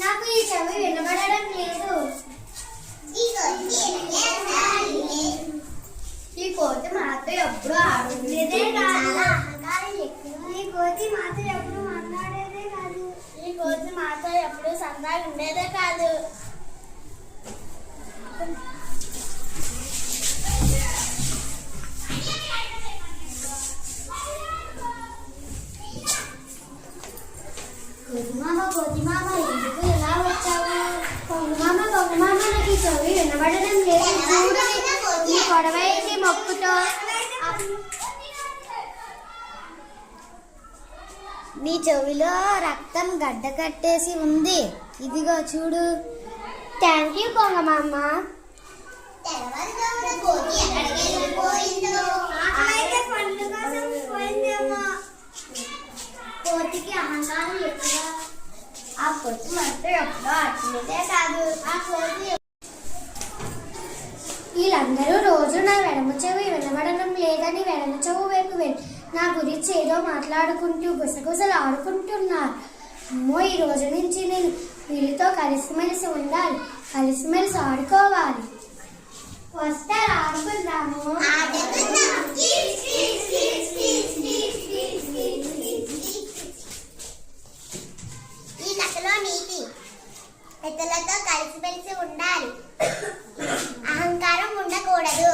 నాకు ఈ చెవి వినబడడం లేదు. ఈ కోతి మాతో ఎప్పుడు ఆడుకునేదే కాదు. ఈ కోతి మాతో ఎప్పుడు మాట్లాడేదే కాదు. ఈ కోతి మాతో ఎప్పుడు సరదాగా ఉండేదే కాదు. కోతి మామ ఎందుకు ఎలా వచ్చావు? కోతి మామ నాకు ఈ చెవి వినబడడం లేదు. చూడు ఈ పొడవైంది మొక్కుతో. నీ చెవిలో రక్తం గడ్డ కట్టేసి ఉంది. ఇదిగో చూడు. థ్యాంక్ యూ కొంగమామ. కోతికి అహంకారం ఎక్కువ. ఆ కోతి మనతో ఎప్పుడో అట్లేదే కాదు. ఆ కోతి వీళ్ళందరూ రోజు నా వెడమ చెవి వినబడడం లేదని వెడమ చెవు వైపు నా గురించి ఏదో మాట్లాడుకుంటూ గుసగుసలు ఆడుకుంటున్నారు. అమ్మో, ఈ రోజు నుంచి నేను వీళ్ళతో కలిసిమెలిసి ఉండాలి, కలిసిమెలిసి ఆడుకోవాలి. వస్తారు, ఆడుకుందాము. ఈ కథలో నీతి: ఇతరులతో కలిసిమెలిసి ఉండాలి, అహంకారం ఉండకూడదు.